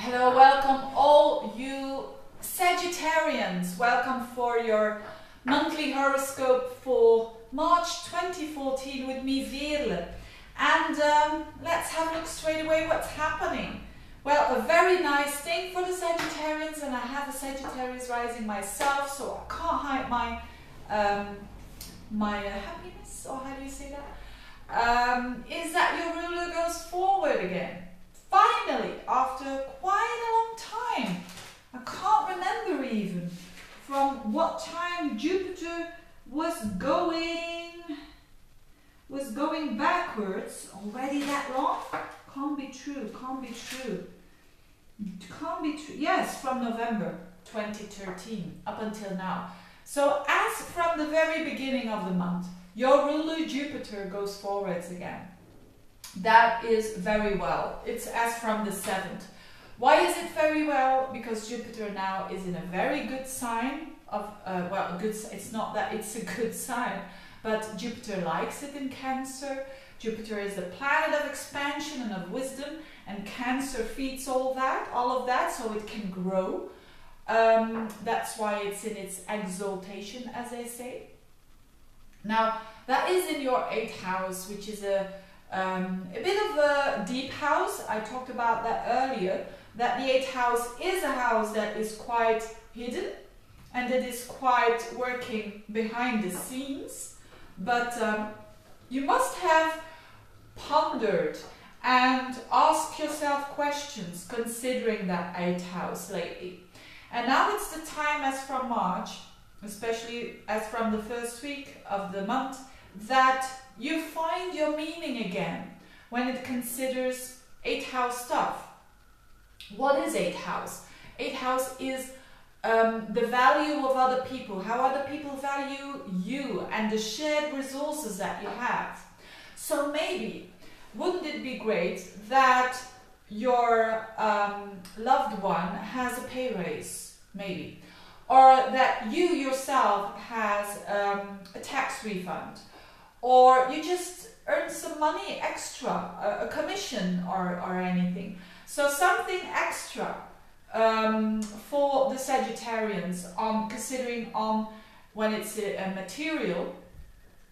Hello, welcome all you Sagittarians. Welcome for your monthly horoscope for March 2014 with me, Veerle. And let's have a look straight away what's happening. Well, a very nice thing for the Sagittarians, and I have a Sagittarius rising myself, so I can't hide my happiness, or how do you say that? Is that your ruler goes forward again. Finally, after quite a long time. I can't remember even from what time Jupiter was going backwards. Already that long? Can't be true, can't be true. Can't be true. Yes, from November 2013 up until now. So as from the very beginning of the month, your ruler Jupiter goes forwards again. That is very well. It's as from the 7th. Why is it very well? Because Jupiter now is in a very good sign of, it's not that it's a good sign, but Jupiter likes it in Cancer. Jupiter is the planet of expansion and of wisdom, and Cancer feeds all of that, so it can grow. That's why it's in its exaltation, as they say. Now, that is in your 8th house, which is a bit of a deep house. I talked about that earlier, that the 8th house is a house that is quite hidden and it is quite working behind the scenes, but you must have pondered and asked yourself questions considering that 8th house lately. And now it's the time, as from March, especially as from the first week of the month, that you find your meaning again when it considers 8th house stuff. What is 8th house? 8th house is the value of other people, how other people value you, and the shared resources that you have. So maybe, wouldn't it be great that your loved one has a pay raise, maybe, or that you yourself has a tax refund, or you just earn some money extra, a commission or anything. So something extra for the Sagittarians on considering on when it's a material,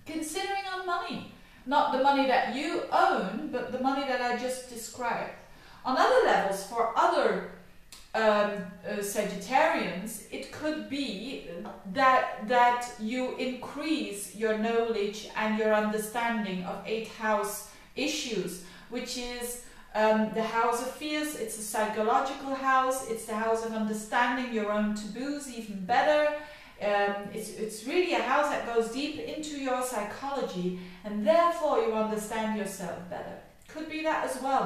considering on money. Not the money that you own, but the money that I just described. On other levels, for other Sagittarians, it could be that you increase your knowledge and your understanding of 8th house issues, which is the house of fears. It's a psychological house. It's the house of understanding your own taboos even better. It's really a house that goes deep into your psychology, and therefore you understand yourself better. Could be that as well,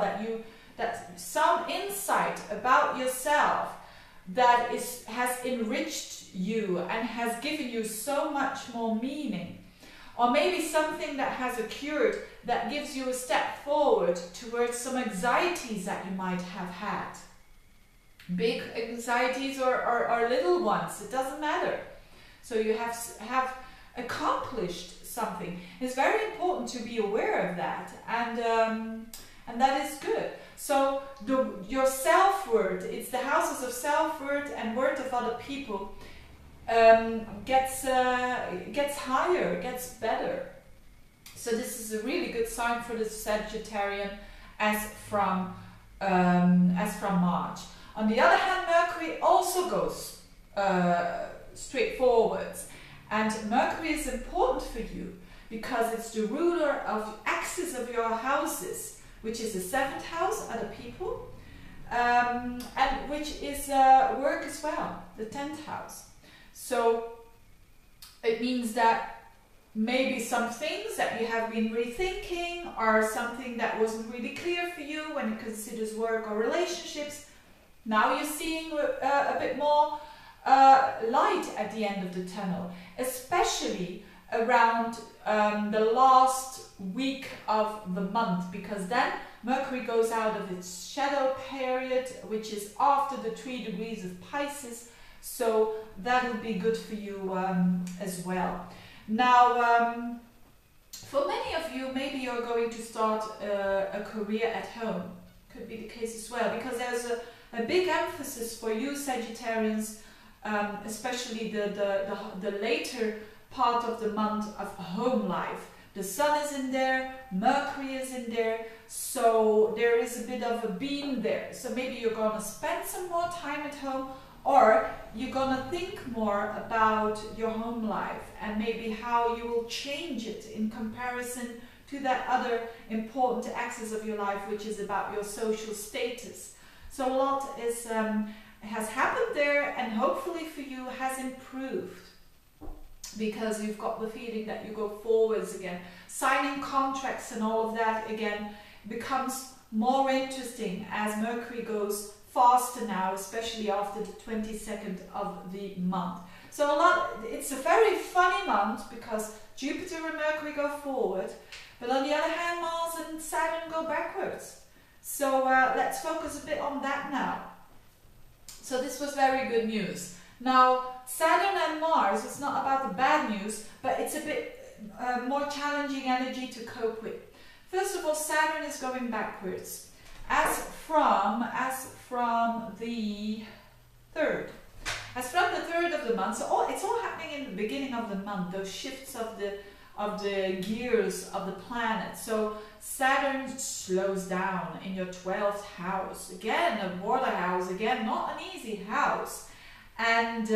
that some insight about yourself that has enriched you and has given you so much more meaning. Or maybe something that has occurred that gives you a step forward towards some anxieties that you might have had. Big anxieties or little ones, it doesn't matter. So you have accomplished something. It's very important to be aware of that, and that is good. So your self-worth, it's the houses of self-worth and worth of other people, gets higher, gets better. So this is a really good sign for the Sagittarian as from March. On the other hand, Mercury also goes straight forwards, and Mercury is important for you because it's the ruler of the axis of your houses, which is the 7th house, other people, and which is work as well, the 10th house. So it means that maybe some things that you have been rethinking, or something that wasn't really clear for you when it considers work or relationships, now you're seeing a bit more light at the end of the tunnel, especially around the last week of the month, because then Mercury goes out of its shadow period, which is after the 3 degrees of Pisces, so that will be good for you as well. Now, for many of you, maybe you're going to start a career at home. Could be the case as well, because there's a a big emphasis for you Sagittarians, especially the later part of the month of home life. The sun is in there, Mercury is in there, so there is a bit of a beam there. So maybe you're going to spend some more time at home, or you're going to think more about your home life and maybe how you will change it in comparison to that other important axis of your life, which is about your social status. So a lot is has happened there, and hopefully for you has improved, because you've got the feeling that you go forwards again. Signing contracts and all of that again becomes more interesting as Mercury goes faster now, especially after the 22nd of the month. So it's a very funny month because Jupiter and Mercury go forward, but on the other hand Mars and Saturn go backwards. So let's focus a bit on that now. So this was very good news. Now Saturn and Mars, it's not about the bad news, but it's a bit more challenging energy to cope with. First of all, Saturn is going backwards as from the 3rd. As from the 3rd of the month, so it's all happening in the beginning of the month, those shifts of the gears of the planet. So Saturn slows down in your 12th house. Again, a water house, again, not an easy house. And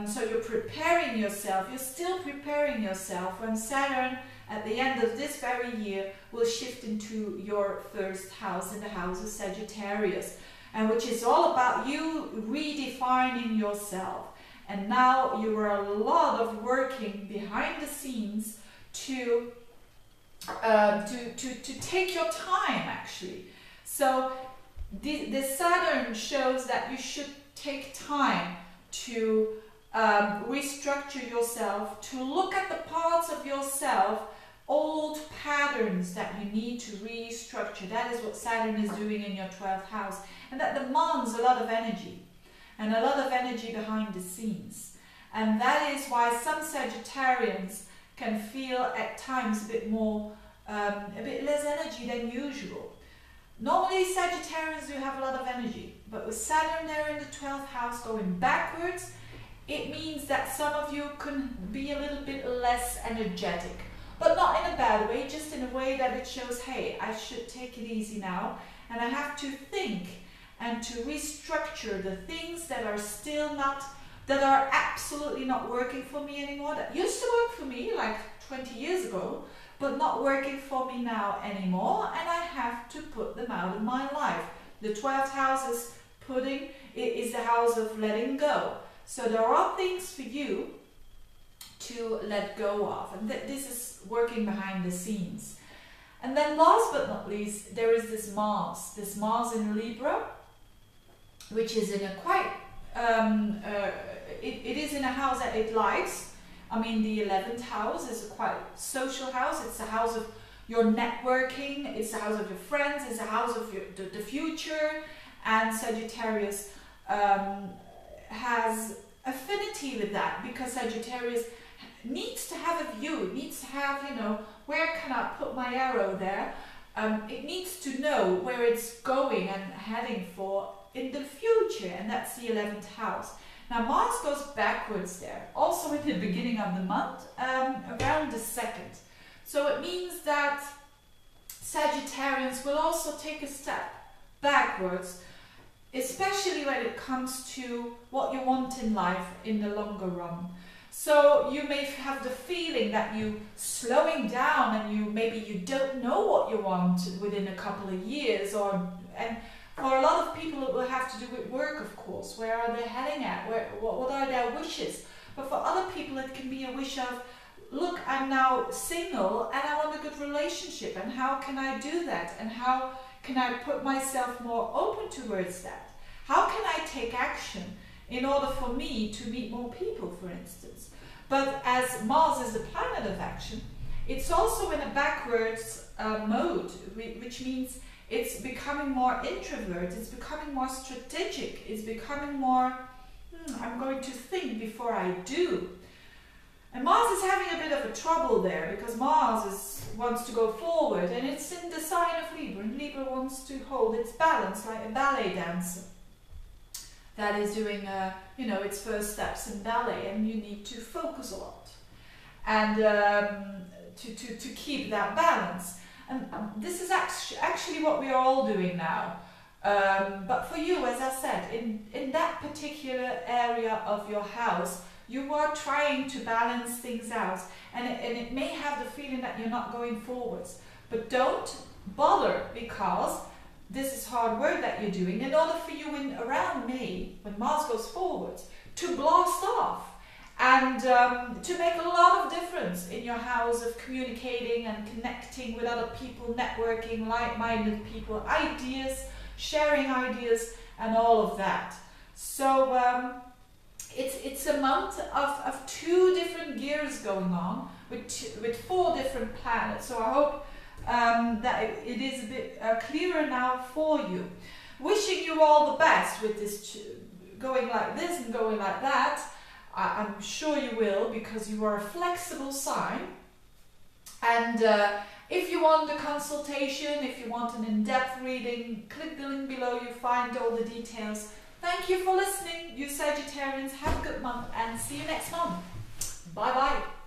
so you're preparing yourself, you're still preparing yourself when Saturn at the end of this very year will shift into your 1st house, in the house of Sagittarius, and which is all about you redefining yourself. And now you are a lot of working behind the scenes to take your time actually. So the Saturn shows that you should take time to restructure yourself, to look at the parts of yourself, old patterns that you need to restructure. That is what Saturn is doing in your 12th house, and that demands a lot of energy, and a lot of energy behind the scenes. And that is why some Sagittarians can feel at times a bit more, a bit less energy than usual. Normally Sagittarians do have a lot of energy, but with Saturn there in the 12th house going backwards, it means that some of you can be a little bit less energetic, but not in a bad way, just in a way that it shows, hey, I should take it easy now, and I have to think and to restructure the things that are still not, that are absolutely not working for me anymore, that used to work for me like 20 years ago, but not working for me now anymore, and I have to put them out of my life. The 12th house is the house of letting go. So there are things for you to let go of, and this is working behind the scenes. And then last but not least, there is this Mars in Libra, which is in a quite, it is in a house that it likes. I mean, the 11th house is a quite social house. It's the house of your networking, it's the house of your friends, it's the house of the future, and Sagittarius has affinity with that, because Sagittarius needs to have a view, needs to have, you know, where can I put my arrow there? It needs to know where it's going and heading for in the future, and that's the 11th house. Now Mars goes backwards there, also at the beginning of the month, around the 2nd. So it means that Sagittarians will also take a step backwards, especially when it comes to what you want in life in the longer run. So you may have the feeling that you're slowing down, and maybe you don't know what you want within a couple of years, and for a lot of people it will have to do with work, of course. Where are they heading at? What are their wishes? But for other people it can be a wish of, look, I'm now single and I want a good relationship, and how can I do that? And how can I put myself more open towards that? How can I take action in order for me to meet more people, for instance? But as Mars is the planet of action, it's also in a backwards mode, which means it's becoming more introvert, it's becoming more strategic, it's becoming more, I'm going to think before I do. And Mars is having a bit of a trouble there, because Mars wants to go forward, and it's in the sign of Libra, and Libra wants to hold its balance like a ballet dancer. that is doing, you know, its first steps in ballet, and you need to focus a lot and to keep that balance. And this is actually what we are all doing now. But for you, as I said, in that particular area of your house, you are trying to balance things out, and it may have the feeling that you're not going forwards. But don't bother, because this is hard work that you're doing in order for you around May, when Mars goes forward, to blast off and to make a lot of difference in your house of communicating and connecting with other people, networking, like-minded people, ideas, sharing ideas, and all of that. So it's a month of 2 different gears going on with 4 different planets. So I hope that it is a bit clearer now for you. Wishing you all the best with this going like this and going like that. I'm sure you will, because you are a flexible sign. And if you want a consultation, if you want an in-depth reading, click the link below, you find all the details. Thank you for listening, you Sagittarians. Have a good month and see you next month. Bye bye.